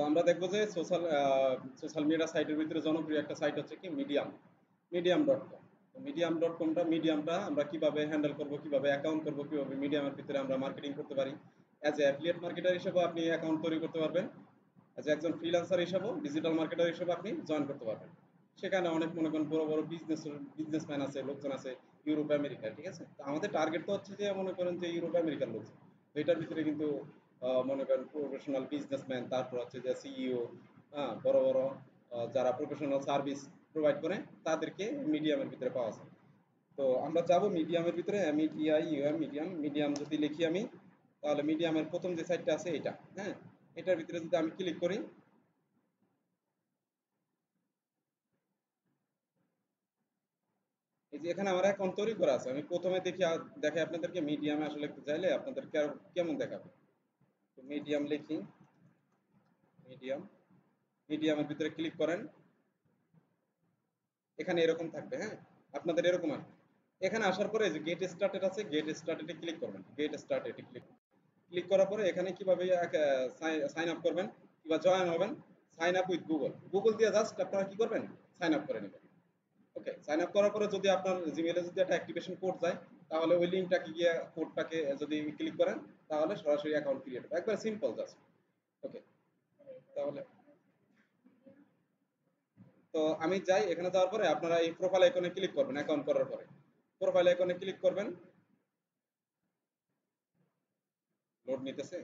আমরা দেখবো যে সোশ্যাল মিডিয়া সাইটের ভিতরে জনপ্রিয় একটা সাইট হচ্ছে কি মিডিয়াম.কম। মিডিয়ামটা আমরা কিভাবে হ্যান্ডেল করব, কিভাবে অ্যাকাউন্ট করব, কিভাবে মিডিয়ামের ভিতরে আমরা মার্কেটিং করতে পারি। অ্যাজ এ অ্যাফিলিয়েট মার্কেটার হিসেবে আপনি অ্যাকাউন্ট তৈরি করতে পারবেন। অ্যাজ একজন ফ্রিল্যান্সার হিসেবেও ডিজিটাল মার্কেটার হিসেবে আপনি জয়েন করতে পারবেন। সেখানে অনেক মনে করেন বড় বড় বিজনেসম্যান আছে, লোকজন আছে ইউরোপ আমেরিকার, ঠিক আছে? তো আমাদের টার্গেট তো হচ্ছে যে মনে করেন যে ইউরোপ আমেরিকার লোকজন। তো এটার ভিতরে কিন্তু মনে করেন প্রফেশনাল বিজনেসম্যান, তারপর হচ্ছে যে সিইও, হ্যাঁ, বড় বড় যারা প্রফেশনাল সার্ভিস প্রোভাইড করে তাদেরকে মিডিয়ামের ভিতরে পাওয়া যায়। তো আমরা যাব মিডিয়ামের ভিতরে, মিডিয়াম যদি লিখি আমি, তাহলে মিডিয়ামের প্রথম যে সাইটটা আছে এটা, হ্যাঁ, এটার ভিতরে যদি আমি ক্লিক করি, এই যে এখানে আমার অ্যাকাউন্ট তৈরি করা আছে। আমি প্রথমে দেখাই আপনাদেরকে মিডিয়ামে আসলে চাইলে আপনাদের কেমন দেখাবে। তো মিডিয়াম লিখি, মিডিয়াম মিডিয়ামের ভিতরে ক্লিক করেন, এখানে এরকম থাকবে, হ্যাঁ, আপনাদের এরকম আসবে। এখানে আসার পরে যে গেট স্টার্টেড আছে, গেট স্টার্টেডে ক্লিক করবেন, গেট স্টার্টেডে ক্লিক ক্লিক করার পরে এখানে কিভাবে সাইন আপ করবেন কিংবা জয়েন হবেন, sign up with Google, Google দিয়ে জাস্ট আপনারা কি করবেন, সাইন আপ করে নেবেন। ওকে, সাইন আপ করার পরে যদি আপনার জিমেইলে যদি একটা অ্যাক্টিভেশন কোড যায়, তাহলে ওই লিঙ্কটাকে গিয়ে কোডটাকে যদি ক্লিক করেন, তাহলে সরাসরি অ্যাকাউন্ট ক্রিয়েট হবে, একবার সিম্পল জাস্ট। ওকে, তাহলে তো আমি যাই, এখানে যাওয়ার পরে আপনারা এই প্রোফাইল আইকনে ক্লিক করবেন, অ্যাকাউন্ট করার পরে প্রোফাইল আইকনে ক্লিক করবেন। লোড নিতেছে।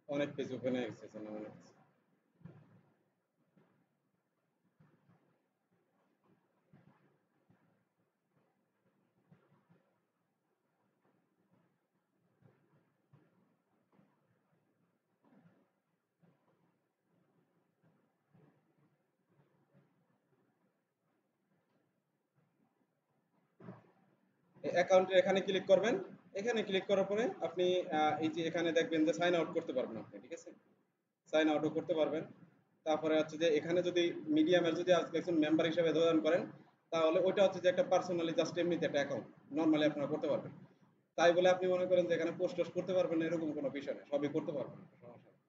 অনেক পেজ ওপেন হয়ে গেছে না, অনেক অ্যাকাউন্টের এখানে ক্লিক করবেন। এখানে ক্লিক করার পরে আপনি এই যে এখানে দেখবেন যে সাইন আউট করতে পারবেন আপনি, ঠিক আছে? সাইন আউটও করতে পারবেন। তারপরে হচ্ছে যে এখানে যদি মিডিয়ামের যদি আজকে একজন মেম্বার হিসেবে জয়েন করেন, তাহলে ওইটা হচ্ছে যে একটা পার্সোনালি জাস্ট এমনিতে একটা অ্যাকাউন্ট নর্মালি আপনারা করতে পারবেন। তাই বলে আপনি মনে করেন যে এখানে পোস্ট টোস্ট করতে পারবেন না, এরকম কোনো বিষয় নেই, সবই করতে পারবেন, সমস্যা নেই।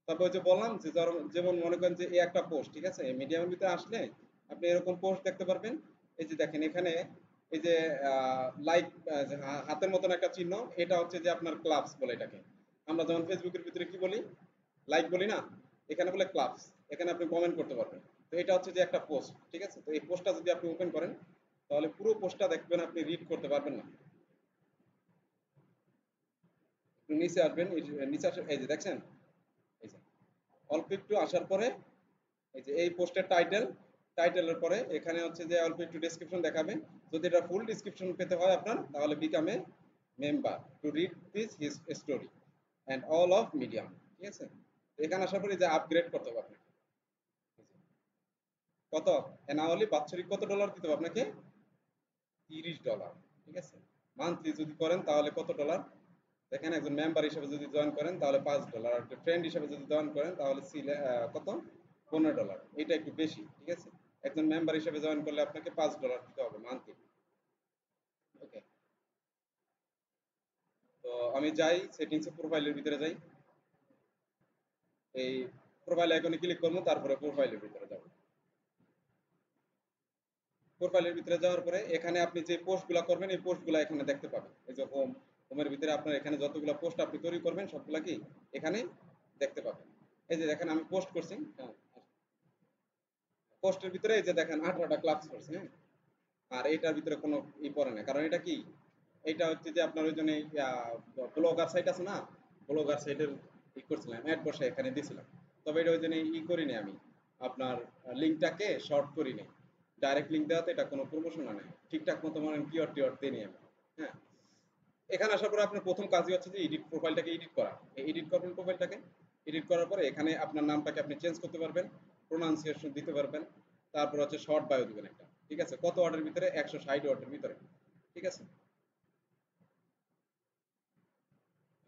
তারপর ওই যে বললাম যে যেমন মনে করেন যে এই একটা পোস্ট, ঠিক আছে, মিডিয়ামের ভিতরে আসলে আপনি এরকম পোস্ট দেখতে পারবেন। এই যে দেখেন এখানে এই যে লাইক, হাতের মতন একটা চিহ্ন, এটা হচ্ছে যে আপনার ক্লাবস বলে এটাকে। আমরা যেমন ফেসবুকের ভিতরে কি বলি, লাইক বলি না, এখানে বলে ক্লাবস। এখানে আপনি কমেন্ট করতে পারবেন। তো এটা হচ্ছে যে একটা পোস্ট, ঠিক আছে? তো এই পোস্টটা যদি আপনি ওপেন করেন, তাহলে পুরো পোস্টটা দেখবেন, আপনি রিড করতে পারবেন না। একটু নিচে আসবেন, নিচে আসে, এই যে দেখছেন, এই যে অল্প একটু আসার পরে এই যে এই পোস্টের টাইটেলের পরে এখানে হচ্ছে যে অল্প একটু ডেসক্রিপশন দেখাবে। যদি এটা ফুল ডেসক্রিপশন পেতে হয় আপনার, তাহলে become a member to read this his story and all of medium, ঠিক আছে? এখানে আসার পরে যে আপগ্রেড করতে হবে আপনাকে। কত অ্যানুয়ালি বাৎসরিক কত ডলার দিতে হবে আপনাকে? $30, ঠিক আছে? মান্থলি যদি করেন তাহলে কত ডলার দেখেন, একজন মেম্বার হিসেবে যদি জয়েন করেন তাহলে $5, আর ফ্রেন্ড হিসেবে যদি জয়েন করেন তাহলে কত, $15। এটা একটু বেশি, ঠিক আছে? একজন মেম্বার হিসেবে জয়েন করলে আপনাকে $5 দিতে হবে মান্থলি। ওকে, তো আমি যাই সেটিংসে, প্রোফাইলের ভিতরে যাই, এই প্রোফাইল আইকনে ক্লিক করবো, তারপরে প্রোফাইলের ভিতরে যাব। প্রোফাইলের ভিতরে যাওয়ার পরে এখানে আপনি যে পোস্টগুলো করবেন এই পোস্টগুলো এখানে দেখতে পাবেন। এই যে হোমের ভিতরে আপনার এখানে যতগুলো পোস্ট আপনি তৈরি করবেন সবগুলা কি এখানে দেখতে পাবেন। এই যে দেখেন আমি পোস্ট করছি, হ্যাঁ, পোস্টের ভিতরে এই যে দেখেন 18টা ক্লাস করছে, হ্যাঁ, আর এটার ভিতরে কোনো পড়ে না, কারণ এটা কি, এটা হচ্ছে যে আপনার ওই জন্য ব্লগার সাইট আছে না, ব্লগার সাইটের করছিলাম অ্যাড বসে এখানে দিছিলাম। তবে এটা ওই জন্য করিনি আমি, আপনার লিঙ্কটাকে শর্ট করিনি, ডাইরেক্ট লিঙ্ক দেওয়াতে এটা কোনো প্রমোশন নেই, ঠিকঠাক মতো মানে কিওয়ার্ড টিওয়ার্ড দিইনি আমি। হ্যাঁ, এখানে আসার পরে আপনার প্রথম কাজই হচ্ছে যে এডিট প্রোফাইলটাকে এডিট করা। এডিট করবেন প্রোফাইলটাকে, এডিট করার পরে এখানে আপনার নামটাকে আপনি চেঞ্জ করতে পারবেন, প্রোনাউন্সিয়েশন দিতে পারবেন, তারপর হচ্ছে শর্ট বায়ো দিবেন একটা, ঠিক আছে, কত ওয়ার্ডের ভিতরে, 160 ওয়ার্ডের ভিতরে, ঠিক আছে,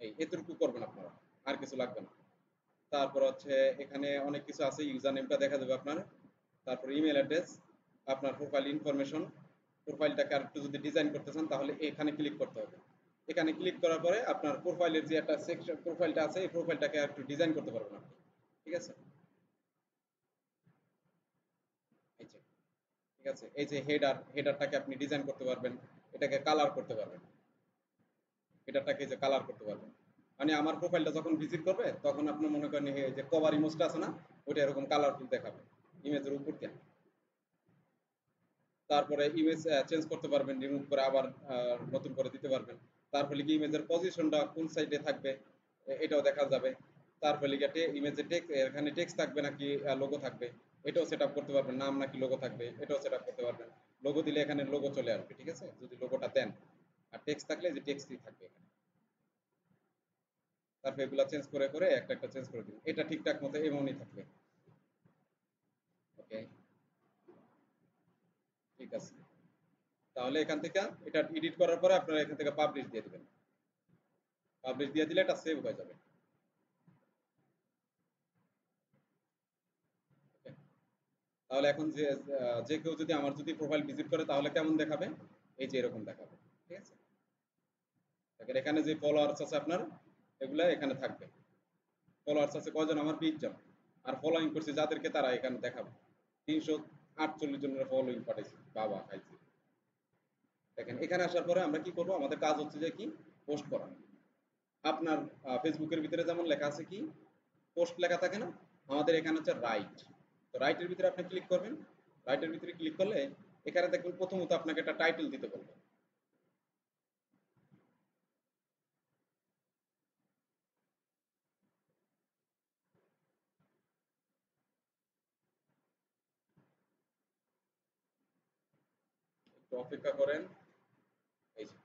এই এতটুকু করবেন আপনারা, আর কিছু লাগবে না। তারপর হচ্ছে এখানে অনেক কিছু আছে, ইউজার নেমটা দেখা যাবে আপনার, তারপর ইমেল অ্যাড্রেস, আপনার প্রোফাইল ইনফরমেশন, প্রোফাইলটাকে আর একটু যদি ডিজাইন করতে চান তাহলে এখানে ক্লিক করতে হবে। এখানে ক্লিক করার পরে আপনার প্রোফাইলের যে একটা সেকশন প্রোফাইলটা আছে এই প্রোফাইলটাকে আর একটু ডিজাইন করতে পারবেন আপনি, ঠিক আছে, এই যে, ঠিক আছে, এই যে হেডারটাকে আপনি ডিজাইন করতে পারবেন, এটাকে কালার করতে পারবেন, এটাটাকে যে কালার করতে পারবেন, মানে আমার প্রোফাইলটা যখন ভিজিট করবে তখন আপনি মনে করেন এই যে কভার ইমেজটা আছে না, ওইটা এরকম কালারফুল দেখাবে ইমেজের উপর দিয়ে। তারপরে ইমেজ চেঞ্জ করতে পারবেন, রিমুভ করে আবার নতুন করে দিতে পারবেন। তারপরে কি ইমেজের পজিশনটা কোন সাইডে থাকবে এটাও দেখা যাবে। তারপরে লিখে ইমেজে টেক্সট, এখানে টেক্সট থাকবে নাকি লোগো থাকবে এটাও সেট আপ করতে পারবেন, নাম নাকি লোগো থাকবে এটাও সেট আপ করতে পারবেন। লোগো দিলে এখানে লোগো চলে আসবে, ঠিক আছে, যদি লোগোটা দেন, আর টেক্সট থাকলে যে টেক্সটই থাকবে এখানে। তারপর এগুলা চেঞ্জ করে করে একটা একটা চেঞ্জ করে দিন, এটা ঠিকঠাক মতো এমনই থাকবে। ওকে, ঠিক আছে, তাহলে এখান থেকে এটা এডিট করার পরে আপনারা এখান থেকে পাবলিশ দিয়ে দিবেন, পাবলিশ দিয়ে দিলে এটা সেভ হয়ে যাবে। Okay? তাহলে এখন যে যে কেউ যদি আমার যদি প্রোফাইল ভিজিট করে তাহলে কেমন দেখাবে, এই যে এরকম দেখাবে, ঠিক আছে, দেখেন এখানে যে ফলোয়ার্স আছে আপনার এগুলা এখানে থাকবে, ফলোয়ার্স আছে কয়জন, আমার 20 জন, আর ফলোইং করছে যাদেরকে তারা এখানে দেখাবে, 348 জনের ফলোইং পাঠাইছে, বাবা খাইছে। দেখেন এখানে আসার পরে আমরা কি করব, আমাদের কাজ হচ্ছে যে কি, পোস্ট করা। আপনার ফেসবুকের ভিতরে যেমন লেখা আছে কি, পোস্ট লেখা থাকে না, আমাদের এখানে হচ্ছে রাইট, তো রাইটের ভিতরে আপনি ক্লিক করবেন, রাইটের ভিতরে ক্লিক করলে এখানে দেখবেন প্রথমত আপনাকে একটা টাইটেল দিতে বলবে, একটু অপেক্ষা করেন। এই যে,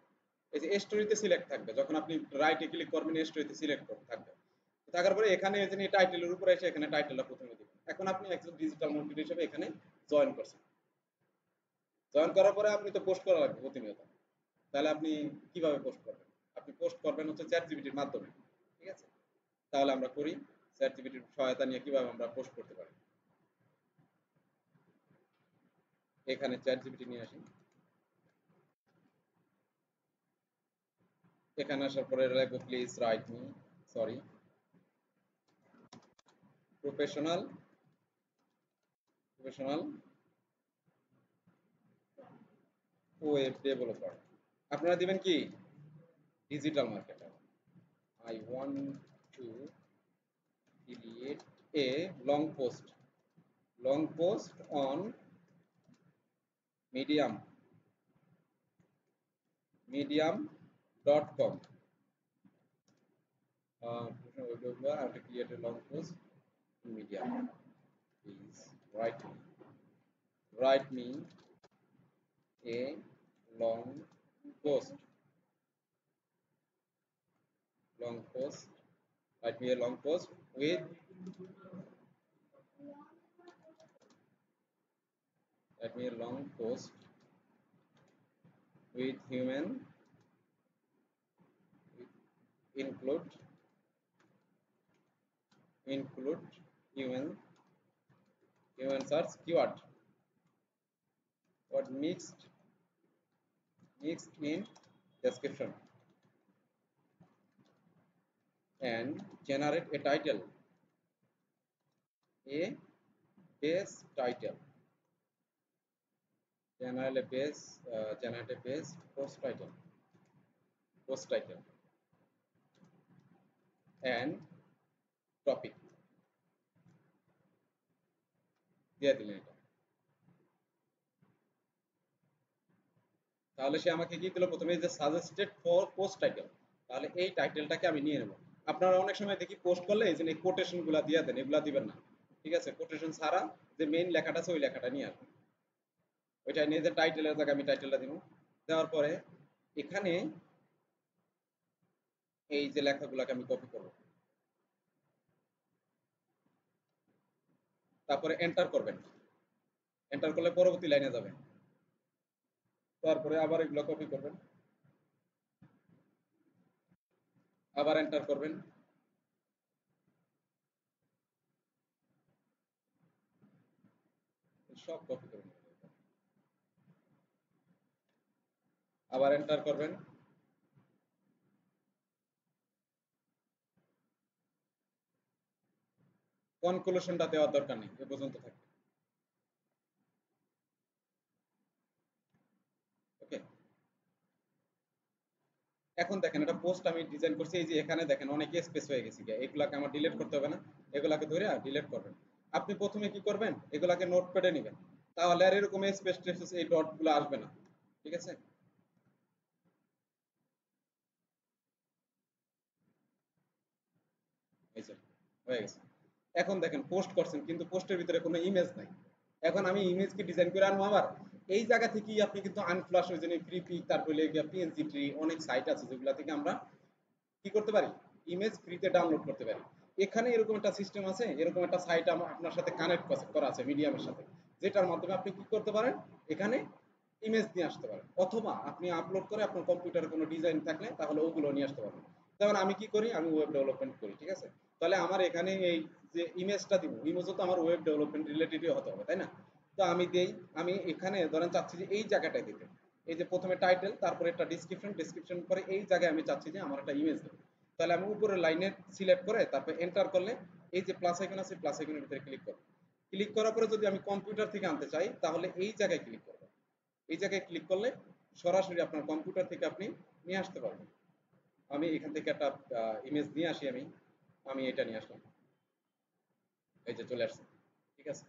এই যে স্টোরিতে সিলেক্ট থাকবে, যখন আপনি রাইটে ক্লিক করবেন স্টোরিতে সিলেক্ট থাকবে, থাকার পরে এখানে যে টাইটেলের উপরে এসে এখানে টাইটেলটা প্রথমে দিবেন। এখন আপনি একজন ডিজিটাল মার্কেটার হিসেবে এখানে জয়েন করছেন, জয়েন করার পরে আপনি তো পোস্ট করা লাগবে প্রতিনিয়ত, তাহলে আপনি কিভাবে পোস্ট করবেন, আপনি পোস্ট করবেন হচ্ছে চ্যাট জিপিটির মাধ্যমে, ঠিক আছে, তাহলে আমরা করি, চ্যাট জিপিটির সহায়তা নিয়ে কিভাবে আমরা পোস্ট করতে পারি। এখানে চ্যাট জিপিটি নিয়ে আসি, এখানে আসার পরে লাগবে please write me, sorry, professional, professional web developer, আপনারা দিবেন কি, digital marketer, I want to create a long post, long post on medium, medium.com, I have to create a long post in medium, please write me a long post, long post, write me a long post with, write me a long post with human, with include, include human, human search keyword, what mixed, mixed in description, and generate a title, a base title, generate a base post title, post title and topic দিয়ে দিলেন এটা, তাহলে সে আমাকে কি দিল, প্রথমে যে suggested for post title, তাহলে এই টাইটেলটাকে আমি নিয়ে নেব। আপনারা অনেক সময় দেখি পোস্ট করলে এই যে কোটেশন গুলা দিয়ে দেন, এগুলা দিবেন না, ঠিক আছে? কোটেশন ছাড়া যে মেইন লেখাটা আছে ওই লেখাটা নিয়ে আসবেন। ওইটা নিয়ে যে টাইটেলের জায়গায় আমি টাইটেলটা দিব, দেওয়ার পরে এখানে এই যে লেখাগুলোকে আমি কপি করব, তারপরে এন্টার করবেন। এন্টার করলে পরবর্তী লাইনে যাবেন, তারপরে আবার এগুলো কপি করবেন, আবার এন্টার করবেন, সব কপি করবেন, আবার এন্টার করবেন, কনক্লুশনটা দেওয়ার দরকার নেই, এ পর্যন্ত থাকবে। ওকে, এখন দেখেন এটা পোস্ট আমি ডিজাইন করছি, এই যে এখানে দেখেন অনেক স্পেস হয়ে গেছে, এগুলাকে আমার ডিলিট করতে হবে না, এগুলাকে ধরে ডিলিট করবেন। আপনি প্রথমে কি করবেন, এগুলাকে নোটপ্যাডে নেবেন, তাহলে আর এরকম স্পেস টেস্ট এই ডট গুলো আসবে না, ঠিক আছে? এই যে হয়ে গেছে। এখন দেখেন পোস্ট করছেন কিন্তু পোস্টের ভিতরে কোনো ইমেজ নাই। এখন আমি ইমেজ কি ডিজাইন করে আনবো আবার, এই জায়গা থেকেই আপনি কিন্তু আনফ্লাশ ওই জন্য ফ্রি পিক, তারপরে পিএনজি ট্রি, অনেক সাইট আছে যেগুলা থেকে আমরা কি করতে পারি, ইমেজ ফ্রিতে ডাউনলোড করতে পারি। এখানে এরকম একটা সিস্টেম আছে, এরকম একটা সাইট আপনার সাথে কানেক্ট করা আছে মিডিয়ামের সাথে, যেটার মাধ্যমে আপনি কি করতে পারেন, এখানে ইমেজ নিয়ে আসতে পারেন, অথবা আপনি আপলোড করে আপনার কম্পিউটারে কোনো ডিজাইন থাকলে তাহলে ওগুলো নিয়ে আসতে পারবেন। যেমন আমি কি করি, আমি ওয়েব ডেভেলপমেন্ট করি, ঠিক আছে? তাহলে আমার এখানে এই যে ইমেজটা দিব, ইমেজও তো আমার ওয়েব ডেভেলপমেন্ট রিলেটেডই হতে হবে, তাই না? তো আমি দেই, আমি এখানে ধরেন চাচ্ছি যে এই জায়গাটায় দিতে, এই যে প্রথমে টাইটেল, তারপরে একটা ডিসক্রিপশন, ডিসক্রিপশন পরে এই জায়গায় আমি চাচ্ছি যে আমার একটা ইমেজ দেবে। তাহলে আমি উপরের লাইনে সিলেক্ট করে তারপরে এন্টার করলে এই যে প্লাস আইকন আছে, প্লাস আইকনের ভিতরে ক্লিক করব। ক্লিক করার পরে যদি আমি কম্পিউটার থেকে আনতে চাই তাহলে এই জায়গায় ক্লিক করব। এই জায়গায় ক্লিক করলে সরাসরি আপনার কম্পিউটার থেকে আপনি নিয়ে আসতে পারবেন। আমি এখান থেকে একটা ইমেজ নিয়ে আসি, আমি আমি এটা নিয়ে আসলাম, এই যে চলে আসছে, ঠিক আছে?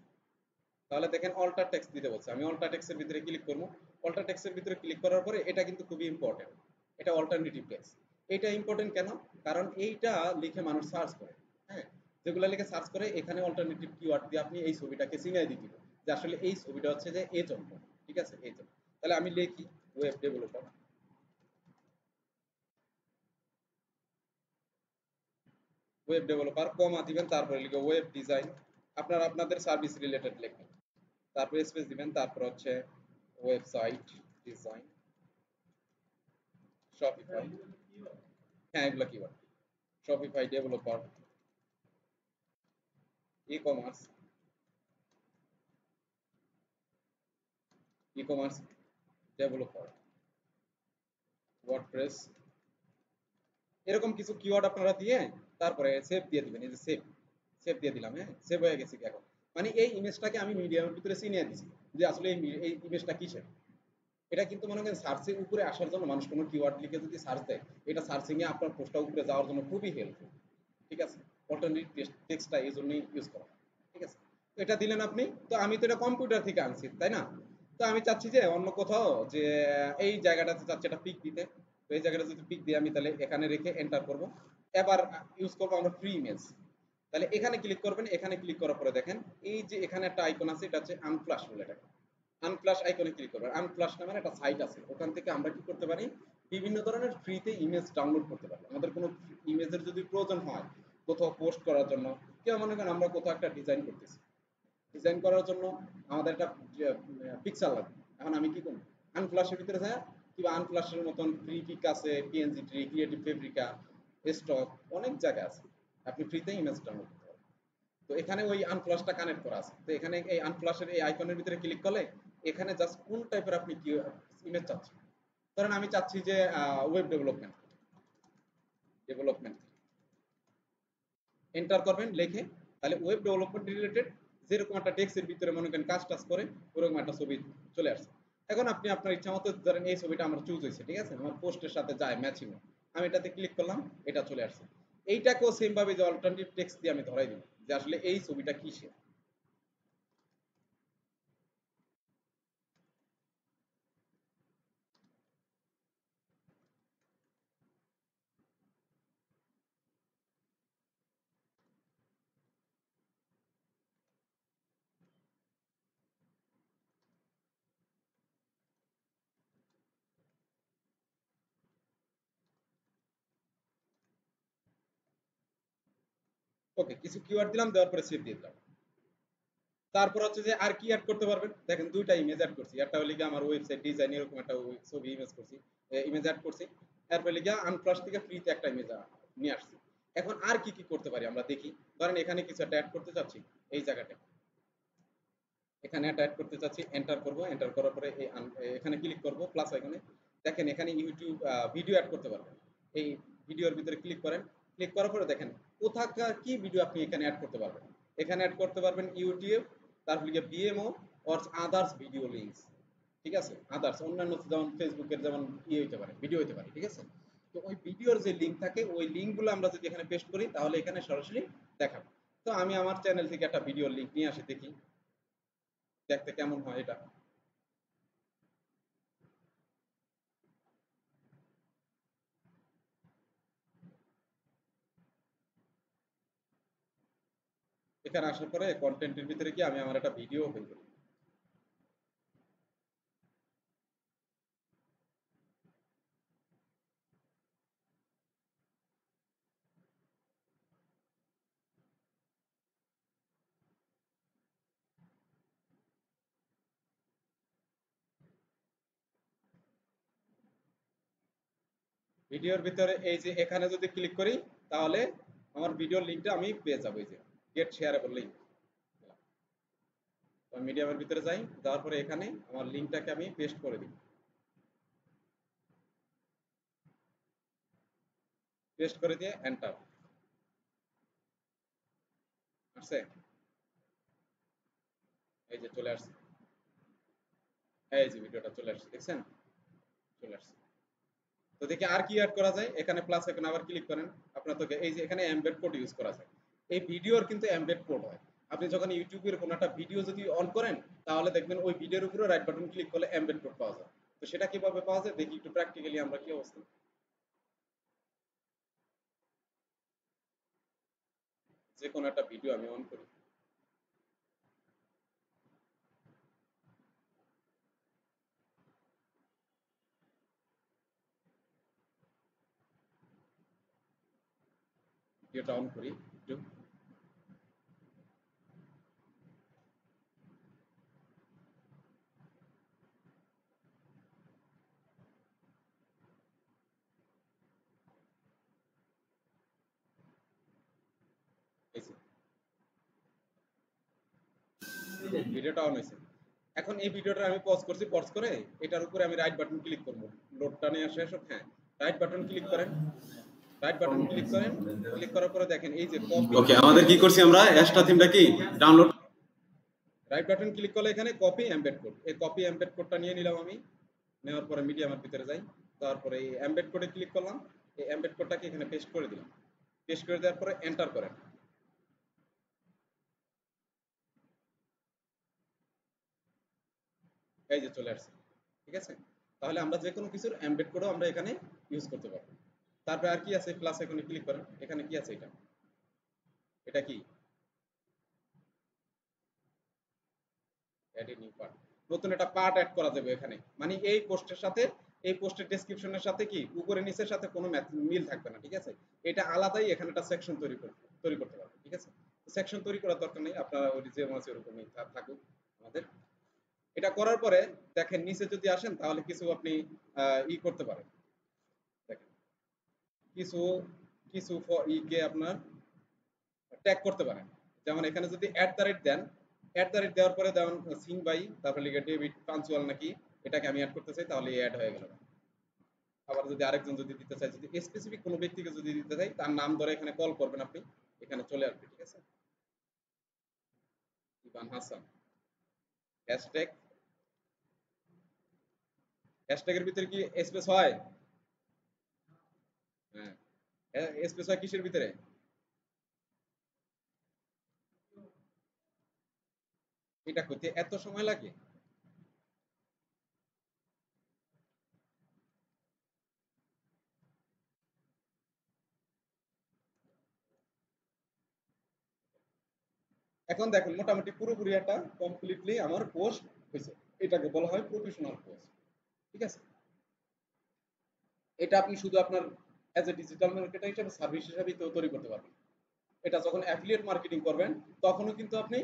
তাহলে দেখেন অল্টার টেক্সট দিতে বলছে, আমি অল্টার টেক্সটের ভিতরে ক্লিক করবো। অল্টার টেক্সটের ভিতরে ক্লিক করার পরে এটা কিন্তু খুবই ইম্পর্টেন্ট, এটা অল্টারনেটিভ টেক্সট। এটা ইম্পর্টেন্ট কেন, কারণ এইটা লিখে মানুষ সার্চ করে, হ্যাঁ, যেগুলো লিখে সার্চ করে এখানে অল্টারনেটিভ কিওয়ার্ড দিয়ে আপনি এই ছবিটাকে চিনিয়ে দিতে হবে যে আসলে এই ছবিটা হচ্ছে যে এই জন্য, ঠিক আছে? এই জন্য তাহলে আমি লিখি ওয়েব ডেভেলপার, ওয়েব ডেভেলপার কমা দিবেন, তারপরে লিখে ওয়েব ডিজাইন, আপনারা আপনাদের সার্ভিস রিলেটেড লিখবেন, তারপরে স্পেস দিবেন, তারপর হচ্ছে ওয়েবসাইট ডিজাইন, শপিফাই, হ্যাঁ এগুলো keyword, Shopify developer, e commerce, e commerce developer, WordPress, এরকম কিছু কিওয়ার্ড আপনারা দিয়ে তারপরে সেভ দিয়ে দিবেন, এই যে সেভ, সেভ দিয়ে দিলাম, হ্যাঁ সেভ হয়ে গেছে কি এখন, মানে এই ইমেজটাকে আমি মিডিয়ামের ভিতরে চিনিয়ে দিছি যে আসলে এই ইমেজটা কিসের। এটা কিন্তু মনে করেন সার্চের উপরে আসার জন্য মানুষ কোনো কিওয়ার্ড লিখে যদি সার্চ দেয়, এটা সার্চিং এ আপনার পোস্টটা উপরে যাওয়ার জন্য খুবই হেল্পফুল, ঠিক আছে? অল্টারনেটিভ টেক্সটটা এই জন্যই ইউজ করা, ঠিক আছে? তো এটা দিলেন আপনি, তো আমি তো এটা কম্পিউটার থেকে আনছি, তাই না? তো আমি চাচ্ছি যে অন্য কোথাও যে এই জায়গাটাতে চাচ্ছি একটা পিক দিতে, তো এই জায়গাটা যদি পিক দিয়ে আমি তাহলে এখানে রেখে এন্টার করব। এবার ইউজ করবো আমরা ফ্রি ইমেজ, তাহলে এখানে ক্লিক করবেন, এখানে ক্লিক করার পরে দেখেন এই যে এখানে একটা আইকন আছে, এটা হচ্ছে আনফ্লাশ বলে, এটা আনফ্লাশ আইকনে ক্লিক করবেন। আনফ্লাশ নামের একটা সাইট আছে, ওখান থেকে আমরা কি করতে পারি, বিভিন্ন ধরনের ফ্রিতে ইমেজ ডাউনলোড করতে পারি। আমাদের কোনো ইমেজের যদি প্রয়োজন হয় কোথাও পোস্ট করার জন্য, কেউ মনে করেন আমরা কোথাও একটা ডিজাইন করতেছি, ডিজাইন করার জন্য আমাদের একটা পিকচার লাগবে, এখন আমি কি করব, আনফ্লাশের ভিতরে যায়, কিংবা আনফ্লাশের মতন ফ্রি পিক আছে, PNG tree, creative Fabrica, stock, অনেক জায়গা আছে আপনি ফ্রিতে ইমেজ ডাউনলোড করতে পারবেন। তো এখানে ওই আনফ্লাশটা কানেক্ট করা আছে, তো এখানে এই আনফ্লাশের এই আইকনের ভিতরে ক্লিক করলে এখানে জাস্ট কোন টাইপের আপনি কি ইমেজ চাচ্ছেন, ধরেন আমি চাচ্ছি যে ওয়েব ডেভেলপমেন্ট, ডেভেলপমেন্ট এন্টার করবেন লিখে, তাহলে ওয়েব ডেভেলপমেন্ট রিলেটেড যেরকম একটা টেক্সটের ভিতরে মনে করেন কাজ টাজ করে ওরকম একটা ছবি চলে আসছে। এখন আপনি আপনার ইচ্ছা মতো ধরেন এই ছবিটা আমার চুজ হয়েছে, ঠিক আছে, আমার পোস্টের সাথে যায় ম্যাচিং, আমি এটাতে ক্লিক করলাম, এটা চলে আসছে। এইটাকেও সেম ভাবে যে অল্টারনেটিভ টেক্সট দিয়ে আমি ধরাই দিব যে আসলে এই ছবিটা কিসের। ওকে, কিছু কিওয়ার্ড দিলাম, দেওয়ার পরে সেভ দিয়ে দিলাম। তারপর হচ্ছে যে আর কি অ্যাড করতে পারবেন, দেখেন দুইটা ইমেজ অ্যাড করছি, একটা হলো গিয়ে আমার ওয়েবসাইট ডিজাইন এরকম একটা ছবি ইমেজ করছি, ইমেজ অ্যাড করছি। তারপর হলো গিয়ে আনফ্লাশ থেকে ফ্রিতে একটা ইমেজ নিয়ে আসছি। এখন আর কি কি করতে পারি আমরা দেখি। ধরেন এখানে কিছু একটা অ্যাড করতে চাচ্ছি, এই জায়গাটা এখানে একটা অ্যাড করতে চাচ্ছি, এন্টার করব, এন্টার করার পরে এখানে ক্লিক করব প্লাস আইকনে। দেখেন এখানে ইউটিউব ভিডিও অ্যাড করতে পারবেন। এই ভিডিওর ভিতরে ক্লিক করেন, ক্লিক করার পরে দেখেন কোথাকার কি ভিডিও আপনি এখানে অ্যাড করতে পারবেন। এখানে অ্যাড করতে পারবেন ইউটিউব, তারপর গিয়ে BMO or others video links, ঠিক আছে, আদার্স অন্যান্য যেমন ফেসবুকের যেমন হইতে পারে, ভিডিও হইতে পারে, ঠিক আছে। তো ওই ভিডিওর যে লিঙ্ক থাকে ওই লিঙ্কগুলো আমরা যদি এখানে পেস্ট করি তাহলে এখানে সরাসরি দেখাবে। তো আমি আমার চ্যানেল থেকে একটা ভিডিওর লিঙ্ক নিয়ে আসি, দেখি দেখতে কেমন হয় এটা। এখানে আসার পরে কন্টেন্টের ভিতরে গিয়ে আমি আমার একটা ভিডিও ওপেন করি। ভিডিওর ভিতরে এই যে এখানে যদি ক্লিক করি তাহলে আমার ভিডিওর লিঙ্কটা আমি পেয়ে যাবো, এই যে গেট শেয়ারেবল লিঙ্ক। মিডিয়ামের ভিতরে যাই, যাওয়ার পরে এখানে আমার লিঙ্কটাকে আমি পেস্ট করে দিই, পেস্ট করে দিয়ে এন্টার। আসছে, এই যে চলে আসছে, এই যে ভিডিওটা চলে আসছে, দেখছেন, চলে আসছে। তো দেখি আর কি অ্যাড করা যায়, এখানে প্লাস এখন আবার ক্লিক করেন, আপনার তো এই যে এখানে এমবেড কোড ইউজ করা যায়। এই ভিডিওর কিন্তু এমবেড কোড হয়। আপনি যখন ইউটিউবের কোনো একটা ভিডিও যদি অন করেন তাহলে দেখবেন ওই ভিডিওর উপরে রাইট বাটন ক্লিক করলে এমবেড কোড পাওয়া যায়। তো সেটা কিভাবে পাওয়া যায় দেখি একটু প্র্যাকটিক্যালি আমরা কি অবস্থা। যে কোনো একটা ভিডিও আমি অন করি, ভিডিওটা অন করি একটু, এই যে ভিডিওটা অন হয়েছে। এখন এই ভিডিওটা আমি পজ করছি, পজ করে এটার উপরে আমি রাইট বাটন ক্লিক করব, লোডটা নিয়ে আসে সব, হ্যাঁ রাইট বাটন ক্লিক করেন, রাইট বাটন ক্লিক করেন, ক্লিক করার পরে দেখেন এই যে কপি, ওকে আমাদের কি করছি আমরা অ্যাশটা থিমটা কি ডাউনলোড, রাইট বাটন ক্লিক করলে এখানে কপি এমবেড কোড, এই কপি এমবেড কোডটা নিয়ে নিলাম আমি। নেওয়ার পরে মিডিয়ামের ভিতরে যাই, তারপরে এই এমবেড কোডে ক্লিক করলাম, এই এমবেড কোডটাকে এখানে পেস্ট করে দিলাম, পেস্ট করে দেওয়ার পরে এন্টার করেন, এই যে চলে আসছে, ঠিক আছে। তাহলে আমরা যে কোনো কিছুর এমবেড কোডও আমরা এখানে ইউজ করতে পারবো। তারপরে আর কি আছে, প্লাস এখানে ক্লিক করেন, এখানে কি আছে, এটা এটা কি অ্যাড এ নিউ পার্ট, নতুন একটা পার্ট অ্যাড করা যাবে এখানে, মানে এই পোস্টের সাথে এই পোস্টের ডেসক্রিপশনের সাথে কি উপরে নিচের সাথে কোনো মিল থাকবে না, ঠিক আছে। এটা আলাদাই এখানে একটা সেকশন তৈরি করতে পারবে, ঠিক আছে। সেকশন তৈরি করার দরকার নেই, আপনারা ওই যে আছে ওরকমই থাকুক আমাদের। এটা করার পরে দেখেন নিচে যদি আসেন তাহলে কিছু আপনি ই করতে পারেন, দেখেন কিছু কিছু ইকে আপনার ট্যাগ করতে পারেন। যেমন এখানে যদি দেন, দেওয়ার পরে যেমন সিং বাই তারপরে লিখে ডেভিড পাঞ্চুয়াল নাকি, এটাকে আমি অ্যাড করতে চাই তাহলে অ্যাড হয়ে গেল। আবার যদি আরেকজন যদি দিতে চাই, যদি স্পেসিফিক কোনো ব্যক্তিকে যদি দিতে চাই তার নাম ধরে এখানে কল করবেন আপনি, এখানে চলে আসবে, ঠিক আছে। ইবান হাসান, হ্যাশট্যাগ, হ্যাশট্যাগের ভিতরে কি স্পেস হয়? হ্যাঁ, স্পেস হয় কিসের ভিতরে? এটা করতে এত সময় লাগে? এখন দেখুন মোটামুটি পুরোপুরি একটা কমপ্লিটলি আমার পোস্ট হয়েছে, এটাকে বলা হয় প্রফেশনাল পোস্ট, ঠিক আছে। এটা আপনি শুধু আপনার অ্যাজ এ ডিজিটাল মার্কেটার হিসেবে সার্ভিস হিসেবেই তো তৈরি করতে পারবেন। এটা যখন অ্যাফিলিয়েট মার্কেটিং করবেন তখনও কিন্তু আপনি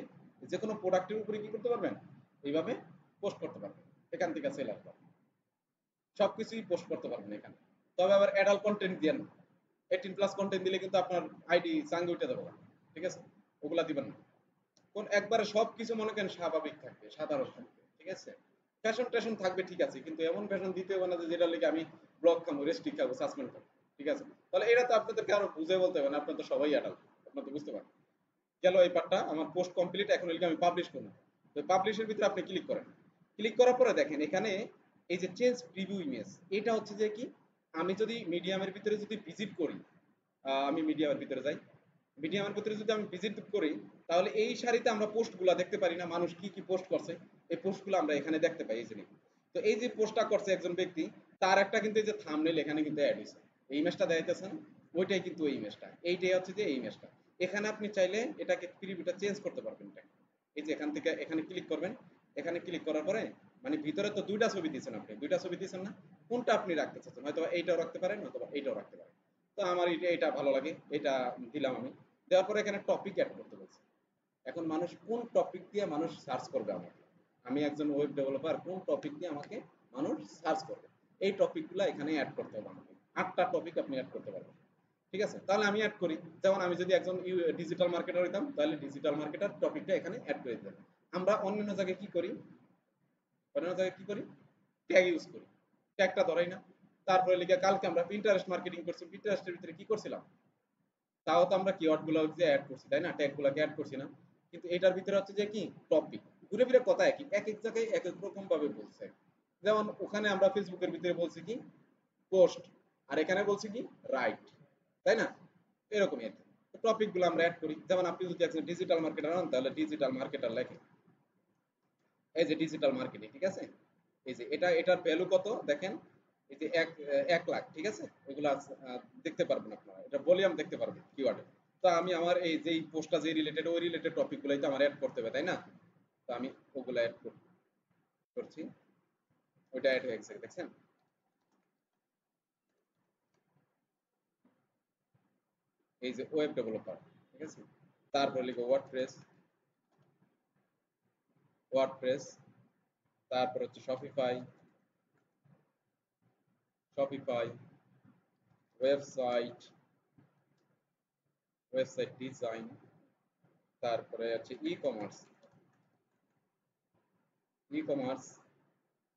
যে কোনো প্রোডাক্টের উপরে কি করতে পারবেন, এইভাবে পোস্ট করতে পারবেন, এখান থেকে সেল আসবে, সবকিছুই পোস্ট করতে পারবেন এখানে। তবে আবার অ্যাডাল্ট কন্টেন্ট দিয়েন না, 18+ কন্টেন্ট দিলে কিন্তু আপনার আইডি চাঙ্গে উঠে যাবে, ঠিক আছে, ওগুলা দিবেন না। কোন একবারে সবকিছু মনে করেন স্বাভাবিক থাকবে, সাধারণ থাকবে, ঠিক আছে। ফ্যাশন ট্যাশন থাকবে ঠিক আছে, কিন্তু এমন ফ্যাশন দিতে হবে না যে যেটা লেগে আমি ব্লক খাবো, রেস্ট্রিক্ট খাবো, সাসপেন্ড খাবো, ঠিক আছে। তাহলে এটা তো আপনাদেরকে আরো বুঝে বলতে হবে না, আপনার তো সবাই অ্যাডাল্ট, আপনার তো বুঝতে পারেন। গেল এই পার্টটা, আমার পোস্ট কমপ্লিট, এখন লিখে আমি পাবলিশ করব। তো পাবলিশের ভিতরে আপনি ক্লিক করেন, ক্লিক করার পরে দেখেন এখানে এই যে চেঞ্জ প্রিভিউ ইমেজ, এটা হচ্ছে যে কি, আমি যদি মিডিয়ামের ভিতরে যদি ভিজিট করি, আমি মিডিয়ামের ভিতরে যাই, মিডিয়ামের ভিতরে যদি আমি ভিজিট করি, তাহলে এই সারিতে আমরা পোস্টগুলো দেখতে পারি না, মানুষ কি কি পোস্ট করছে, এই পোস্টগুলো আমরা এখানে দেখতে পাই ইজিলি। তো এই যে পোস্টটা করছে একজন ব্যক্তি, তার একটা কিন্তু এই যে থাম্বনেল এখানে কিন্তু অ্যাড হয়েছে, এই ইমেজটা দেখাইতেছেন, ওইটাই কিন্তু এই ইমেজটা, এইটাই হচ্ছে যে এই ইমেজটা। এখানে আপনি চাইলে এটাকে প্রিভিউটা চেঞ্জ করতে পারবেন, এটা এই যে এখান থেকে এখানে ক্লিক করবেন, এখানে ক্লিক করার পরে মানে ভিতরে তো দুইটা ছবি দিয়েছেন, আপনি দুইটা ছবি দিয়েছেন না, কোনটা আপনি রাখতে চাচ্ছেন, হয়তো এইটাও রাখতে পারেন অথবা এইটাও রাখতে পারেন। তো আমার এটা ভালো লাগে, এটা দিলাম আমি। দেওয়ার পরে এখানে টপিক অ্যাড করতে বলছি। এখন মানুষ কোন টপিক দিয়ে মানুষ সার্চ করবে আমাকে, আমি একজন ওয়েব ডেভেলপার, কোন টপিক দিয়ে আমাকে মানুষ সার্চ করবে, এই টপিকগুলো এখানে অ্যাড করতে হবে আমাকে। 8টা টপিক আপনি অ্যাড করতে পারবেন, ঠিক আছে। তাহলে আমি অ্যাড করি, যেমন আমি যদি একজন ডিজিটাল মার্কেটার হইতাম, তাহলে ডিজিটাল মার্কেটার টপিকটা এখানে অ্যাড করে দিতাম। আমরা অন্যান্য জায়গায় কি করি, অন্যান্য জায়গায় কি করি, ট্যাগ ইউজ করি, ট্যাগটা ধরাই না। তারপরে লিখে কালকে আমরা পিন্টারেস্ট মার্কেটিং করছি, পিন্টারেস্টের ভিতরে কি করছিলাম, তাও তো আমরা কিওয়ার্ড গুলো যে অ্যাড করছি, তাই না, ট্যাগ গুলোকে অ্যাড করছি না। কিন্তু এটার ভিতরে হচ্ছে যে কি টপিক, ঘুরে ফিরে কথা একই, এক এক জায়গায় এক এক রকম ভাবে বলছে। যেমন ওখানে আমরা ফেসবুকের ভিতরে বলছি কি পোস্ট, আর এখানে বলছি কি রাইট, তাই না, এরকমই আর কি। টপিক গুলো আমরা অ্যাড করি, যেমন আপনি যদি একজন ডিজিটাল মার্কেটার হন, তাহলে ডিজিটাল মার্কেটার লেখে, এই যে ডিজিটাল মার্কেটিং, ঠিক আছে। এই যে এটার ভ্যালু কত দেখেন, এই যে 1 লাখ, ঠিক আছে। ওইগুলা দেখতে পারবেন আপনারা, এটা ভলিউম দেখতে পারবেন কিওয়ার্ডে। তো আমি আমার এই যেই পোস্টটা যে রিলেটেড, ওই রিলেটেড টপিক গুলাই তো আমার অ্যাড করতে হবে, তাই না। তো আমি ওগুলা অ্যাড করছি, ওইটা অ্যাড হয়ে গেছে দেখছেন। এই যে ওয়েব ডেভেলপার, ঠিক আছে। তারপর লিখো ওয়ার্ডপ্রেস, ওয়ার্ডপ্রেস, তারপর হচ্ছে Shopify, Shopify, website, website design, তারপরে হচ্ছে ই কমার্স, ই কমার্স।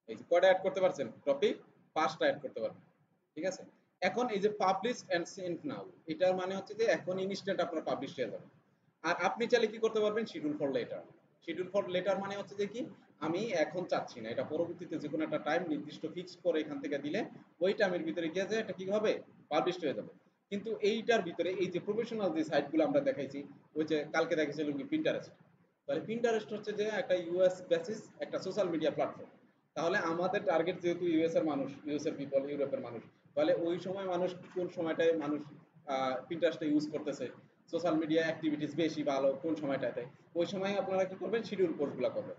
এই যে কয়টা অ্যাড করতে পারছেন টপিক, 5টা অ্যাড করতে পারবেন, ঠিক আছে। এখন এই যে পাবলিশ এন্ড সেন্ড নাও, এটার মানে হচ্ছে যে এখন ইনস্ট্যান্ট আপনার পাবলিশ হয়ে যাবে। আর আপনি চাইলে কি করতে পারবেন, schedule for letter. Schedule for letter মানে হচ্ছে যে কি, আমি এখন চাচ্ছি না, এটা পরবর্তীতে যে কোনো একটা টাইম নির্দিষ্ট ফিক্স করে এখান থেকে দিলে ওই টাইমের ভিতরে গিয়ে যায় এটা কি হবে, পাবলিশ হয়ে যাবে। কিন্তু এইটার ভিতরে এই যে প্রফেশনাল যে সাইটগুলো আমরা দেখাইছি, ওই যে কালকে দেখাইছিলাম কি পিন্টারেস্ট, তাহলে পিন্টারেস্ট হচ্ছে যে একটা ইউএস বেসিস একটা সোশ্যাল মিডিয়া প্ল্যাটফর্ম। তাহলে আমাদের টার্গেট যেহেতু ইউএস এর মানুষ, ইউএস এর পিপল, ইউরোপের মানুষ, তাহলে ওই সময় মানুষ কোন সময়টায় মানুষ পিন্টারেস্টটা ইউজ করতেছে, সোশ্যাল মিডিয়া অ্যাক্টিভিটিস বেশি ভালো কোন সময়টাতে, ওই সময় আপনারা কি করবেন, শিডিউল পোস্টগুলো করবেন।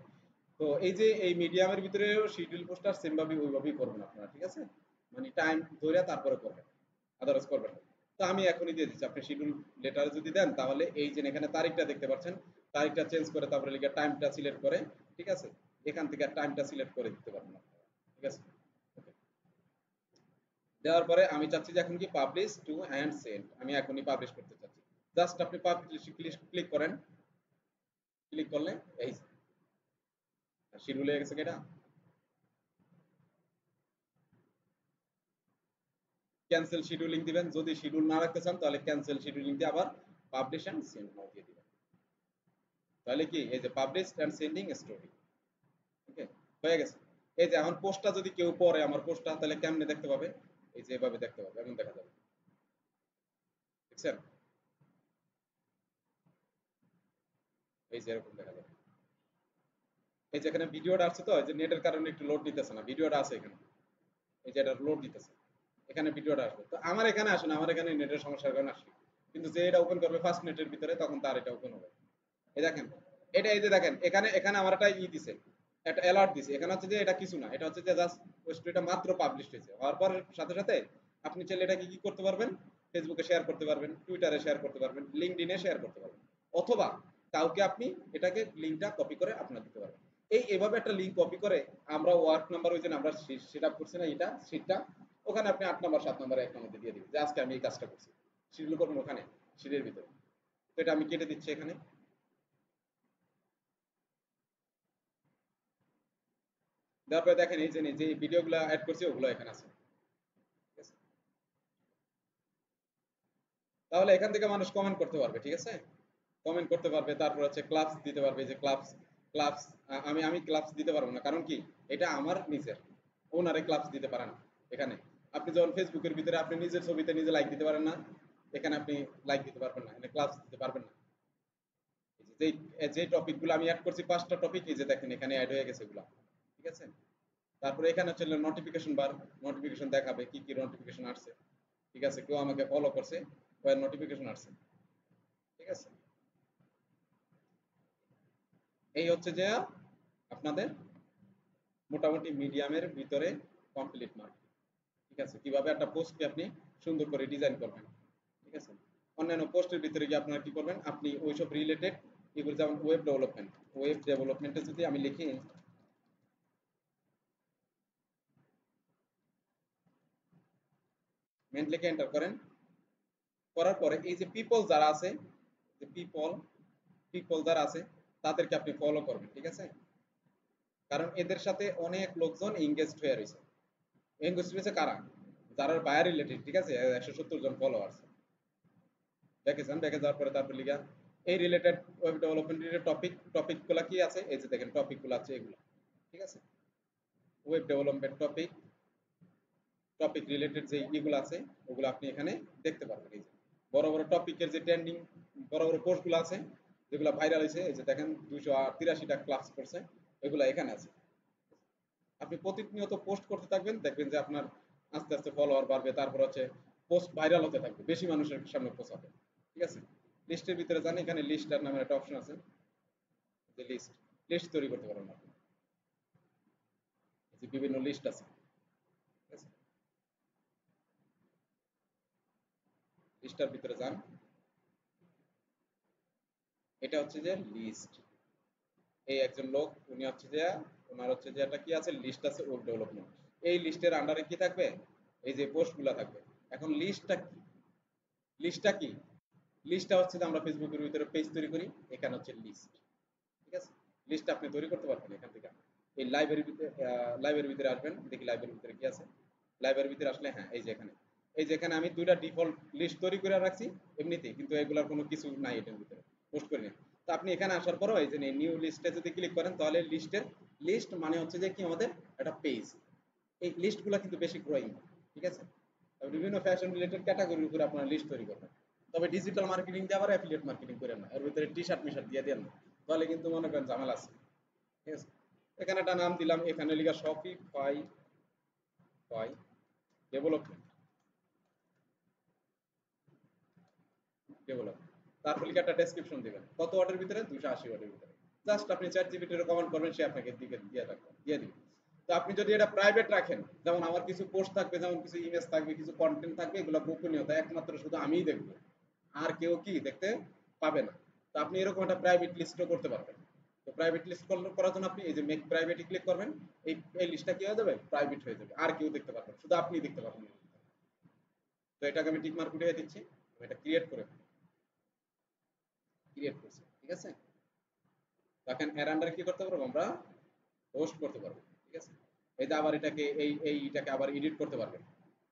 তো এই যে এই মিডিয়ামের ভিতরে শিডিউল পোস্টটা সেম ভাবে ওইভাবেই করবেন আপনারা, ঠিক আছে। মানে টাইম ধরে তারপরে করবেন, আদারওয়াইজ করবেন না। তো আমি এখনই দিয়ে দিচ্ছি, আপনি শিডিউল লেটার যদি দেন তাহলে এই যে এখানে তারিখটা দেখতে পাচ্ছেন, তারিখটা চেঞ্জ করে তারপরে লিখে টাইমটা সিলেক্ট করে, ঠিক আছে, এখান থেকে টাইমটা সিলেক্ট করে দিতে পারবেন আপনারা, ঠিক আছে। ওকে, দেওয়ার পরে আমি চাচ্ছি যে এখন কি পাবলিশ টু অ্যান্ড সেন্ড, আমি এখনই পাবলিশ করতে চাচ্ছি। জাস্ট আপনি পাবলিশ ক্লিক করেন, ক্লিক করলে এই শিডিউল হয়ে গেছে এটা। ক্যান্সেল শিডিউলিং দিবেন, যদি শিডিউল না রাখতে চান তাহলে ক্যান্সেল শিডিউলিং দিয়ে আবার পাবলিশ এন্ড সেন্ড নাও দিয়ে দিবেন। তাহলে কি এই যে পাবলিশ এন্ড সেন্ডিং স্টোরি, ওকে, হয়ে গেছে। এই যে এখন পোস্টটা যদি কেউ পড়ে আমার পোস্টটা, তাহলে কেমনে দেখতে পাবে, এই যে এভাবে দেখতে পাবে, এমন দেখা যাবে, দেখছেন, এই যে এরকম দেখা যাবে। এই যে এখানে ভিডিওটা আসছে, তো এই যে নেটের কারণে একটু লোড নিতেছে না, ভিডিওটা আছে এখানে, এই যে এটা লোড নিতেছে, এখানে ভিডিওটা আসবে। তো আমার এখানে আসে না, আমার এখানে নেটের সমস্যার কারণে আসে, কিন্তু যে এটা ওপেন করবে ফার্স্ট নেটের ভিতরে তখন তার এটা ওপেন হবে। এই দেখেন, এটা এই যে দেখেন এখানে এখানে আমার একটা দিছে, একটা অ্যালার্ট দিছে, এখানে হচ্ছে যে এটা কিছু না, এটা হচ্ছে যে জাস্ট ওই স্টোরিটা মাত্র পাবলিশ হয়েছে, হওয়ার পর সাথে সাথে আপনি চাইলে এটাকে কি করতে পারবেন, ফেসবুকে শেয়ার করতে পারবেন, টুইটারে শেয়ার করতে পারবেন, লিঙ্কডইনে শেয়ার করতে পারবেন, অথবা কাউকে আপনি এটাকে লিঙ্কটা কপি করে আপনার দিতে পারবেন। এভাবে একটা লিঙ্ক কপি করে আমরা ওয়ার্ক নাম্বার ওই যে আমরা সেট আপ করছি না এটা শীটটা, ওখানে আপনি 8 নাম্বার 7 নাম্বার একটা মধ্যে দিয়ে দিবেন যে আজকে আমি এই কাজটা করছি, শিডিউল করবেন ওখানে শিটের ভিতরে। তো এটা আমি কেটে দিচ্ছি এখানে। তারপরে দেখেন এই যে ভিডিওগুলো অ্যাড করছি ওগুলো এখানে আছে, ঠিক আছে? তাহলে এখান থেকে মানুষ কমেন্ট করতে পারবে, ঠিক আছে? কমেন্ট করতে পারবে, তারপর হচ্ছে ক্লাবস দিতে পারবে, যে ক্লাবস ক্লাবস আমি ক্লাবস দিতে পারবো না, কারণ কি এটা আমার নিজের, ওনারে ক্লাবস দিতে পারে না। এখানে আপনি যখন ফেসবুকের ভিতরে আপনি নিজের ছবিতে নিজে লাইক দিতে পারেন না, এখানে আপনি লাইক দিতে পারবেন না, এখানে ক্লাবস দিতে পারবেন না। এই যে টপিকগুলো আমি অ্যাড করছি 5টা টপিক, এই যে দেখেন এখানে অ্যাড হয়ে গেছে এগুলা, ঠিক আছে? তারপরে এখানে হচ্ছে নোটিফিকেশন বার, নোটিফিকেশন দেখাবে কি কি নোটিফিকেশন আসছে, ঠিক আছে? কেউ আমাকে ফলো করছে, কয়েক নোটিফিকেশন আসছে, ঠিক আছে? এই হচ্ছে যে আপনাদের মোটামুটি মিডিয়ামের ভিতরে কমপ্লিট মার্কেটিং, ঠিক আছে? কিভাবে একটা পোস্টকে আপনি সুন্দর করে ডিজাইন করবেন, ঠিক আছে? অন্যান্য পোস্টের ভিতরে গিয়ে আপনারা কি করবেন, আপনি ওইসব রিলেটেড এগুলো, যেমন ওয়েব ডেভেলপমেন্টে যদি আমি লিখি, মেন লিখে এন্টার করেন, করার পরে এই যে পিপল যারা আছে, যে পিপল যারা আছে তাদেরকে আপনি ফলো করবেন, ঠিক আছে? কারণ এদের সাথে অনেক লোকজন এঙ্গেজড হয়ে রয়েছে। এঙ্গেজড হয়েছে কারা? যারা বায়ার রিলেটেড, ঠিক আছে? 170 জন ফলোয়ার্স। দেখেছেন, দেখে যাওয়ার পরে তারপর লিখা এই রিলেটেড ওয়েব ডেভেলপমেন্ট রিলেটেড টপিকগুলো কি আছে, এই যে দেখেন টপিকগুলো আছে এগুলো, ঠিক আছে? ওয়েব ডেভেলপমেন্ট টপিক রিলেটেড যে এগুলো আছে ওগুলো আপনি এখানে দেখতে পারবেন। এই যে বড় বড় টপিকের যে ট্রেন্ডিং বড় বড় পোস্টগুলো আছে যেগুলো ভাইরাল হয়েছে, এই যে দেখেন 283টা ক্লাস করছে, এগুলো এখানে আছে। আপনি প্রতিনিয়ত পোস্ট করতে থাকবেন, দেখবেন যে আপনার আস্তে আস্তে ফলোয়ার বাড়বে, তারপর হচ্ছে পোস্ট ভাইরাল হতে থাকবে, বেশি মানুষের সামনে পৌঁছাবে, ঠিক আছে? লিস্টের ভিতরে যান, এখানে লিস্টার নামের একটা অপশন আছে, যে লিস্ট তৈরি করতে পারবেন আপনি, যে বিভিন্ন লিস্ট আছে, ঠিক আছে? লিস্টার ভিতরে যান, এটা হচ্ছে যে লিস্ট। এই একজন লোক, উনি হচ্ছে যে ওনার হচ্ছে যে একটা কি আছে, লিস্ট আছে ওয়েব ডেভেলপমেন্ট। এই লিস্টের আন্ডারে কি থাকবে, এই যে পোস্টগুলো থাকবে। এখন লিস্টটা কি লিস্টটা হচ্ছে যে আমরা ফেসবুকের ভিতরে পেজ তৈরি করি, এখানে হচ্ছে লিস্ট, ঠিক আছে? লিস্ট আপনি তৈরি করতে পারবেন এখান থেকে। এই লাইব্রেরির ভিতরে আসবেন, দেখি লাইব্রেরির ভিতরে কি আছে। লাইব্রেরির ভিতরে আসলে হ্যাঁ, এই যে এখানে আমি 2টা ডিফল্ট লিস্ট তৈরি করে রাখছি এমনিতেই, কিন্তু এগুলার কোনো কিছু নাই এটার ভিতরে, পোস্ট করি না। তো আপনি এখানে আসার পরও এই যে নিউ লিস্টে যদি ক্লিক করেন, তাহলে লিস্ট মানে হচ্ছে যে কি আমাদের একটা পেজ। এই লিস্টগুলো কিন্তু বেশি গ্রোয়িং, ঠিক আছে? বিভিন্ন ফ্যাশন রিলেটেড ক্যাটাগরির উপরে আপনারা লিস্ট তৈরি করবেন। তবে ডিজিটাল মার্কেটিং দিয়ে আবার অ্যাফিলিয়েট মার্কেটিং করেন না, এর ভিতরে টি-শার্ট মিশার্ট দিয়ে দেন না, তাহলে কিন্তু মনে করেন ঝামেলা আছে, ঠিক আছে? এখানে একটা নাম দিলাম, এখানে লিখা শপিফাই ডেভেলপমেন্ট, তারপর লিখে একটা ডেসক্রিপশন দিবেন, কত ওয়ার্ডের ভিতরে, 280 ওয়ার্ডের ভিতরে। জাস্ট আপনি চ্যাট জিপিটির কমেন্ট করবেন, সে আপনাকে দিয়ে দিবে। তো আপনি যদি এটা প্রাইভেট রাখেন, যেমন আমার কিছু পোস্ট থাকবে, যেমন কিছু ইমেজ থাকবে, কিছু কন্টেন্ট থাকবে, এগুলো গোপনীয়তা, একমাত্র শুধু আমিই দেখবো, আর কেউ কি দেখতে পাবে না। তো আপনি এরকম একটা প্রাইভেট লিস্টও করতে পারবেন। তো প্রাইভেট লিস্ট করার জন্য আপনি এই যে মেক প্রাইভেট ক্লিক করবেন, এই লিস্টটা কি হয়ে যাবে, প্রাইভেট হয়ে যাবে, আর কেউ দেখতে পারবে না, শুধু আপনিই দেখতে পারবেন। তো এটাকে আমি টিক মার্ক উঠিয়ে দিচ্ছি, আমি এটা ক্রিয়েট করছি, ঠিক আছে? এখন এর আন্ডারে কি করতে পারবো, আমরা হোস্ট করতে পারবো, ঠিক আছে? এই যে আবার এইটাকে আবার এডিট করতে পারবেন,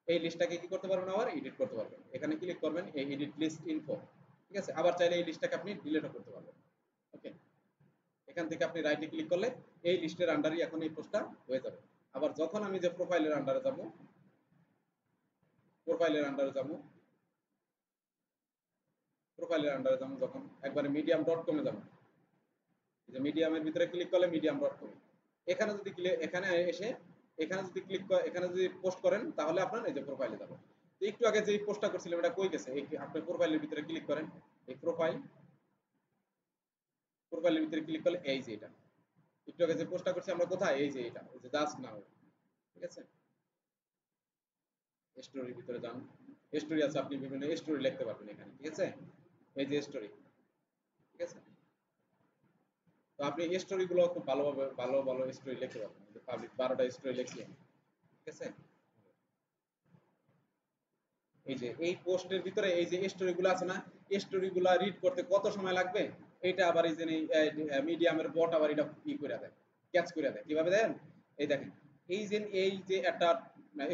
এই লিস্টটাকে কি করতে পারবেন, আবার এডিট করতে পারবেন। এখানে ক্লিক করবেন, এই এডিট লিস্ট ইনফো, ঠিক আছে? আবার চাইলে এই লিস্টটাকে আপনি ডিলিটও করতে পারবেন। ওকে, এখান থেকে আপনি রাইটে ক্লিক করলে এই লিস্টের আন্ডারই এখন এই পোস্টটা হয়ে যাবে। আবার যখন আমি যে প্রোফাইলের আন্ডারে যাবো যখন একবারে medium.com-এ যাবো, যে মিডিয়ামের ভিতরে ক্লিক করলে medium.com, এখানে এসে এখানে যদি পোস্ট করেন, তাহলে আপনার এই যে প্রোফাইলে যাবে। তো একটু আগে যে পোস্টটা করছিলাম এটা কই গেছে, এই আপনার প্রোফাইলের ভিতরে ক্লিক করেন, এই প্রোফাইলের ভিতরে ক্লিক করলে এই যে এটা একটু আগে যে পোস্টটা করছি আমরা, কোথায়, এই যে এটা, এই যে জাস্ট নাও, ঠিক আছে? স্টোরির ভিতরে যান, স্টোরি আছে, আপনি বিভিন্ন স্টোরি লিখতে পারবেন এখানে, ঠিক আছে? এই যে স্টোরি, ঠিক আছে? তো আপনি স্টোরি গুলো খুব ভালোভাবে ভালো ভালো স্টোরি লিখতে পারবেন। পাবলিক 12টা স্টোরি লিখছি আমি, ঠিক আছে? এই যে এই পোস্টের ভিতরে এই যে স্টোরি গুলো আছে না, স্টোরি গুলা রিড করতে কত সময় লাগবে, এটা আবার এই যে মিডিয়ামের বট আবার এটা ই করে দেয়, ক্যাচ করে দেয়। কিভাবে দেন? এই দেখেন, এই যে একটা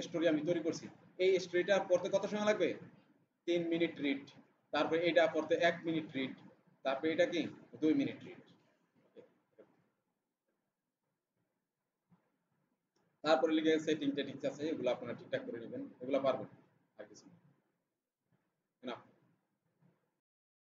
স্টোরি আমি তৈরি করছি, এই স্টোরিটা পড়তে কত সময় লাগবে? 3 মিনিট রিড। তারপরে এটা পড়তে 1 মিনিট রিড। তারপরে এটা কি 2 মিনিট রিড। তারপরে লিখে সেটিং টেটিংস আছে, এগুলো আপনারা ঠিকঠাক করে নেবেন, এগুলো পারবেন, আর কিছু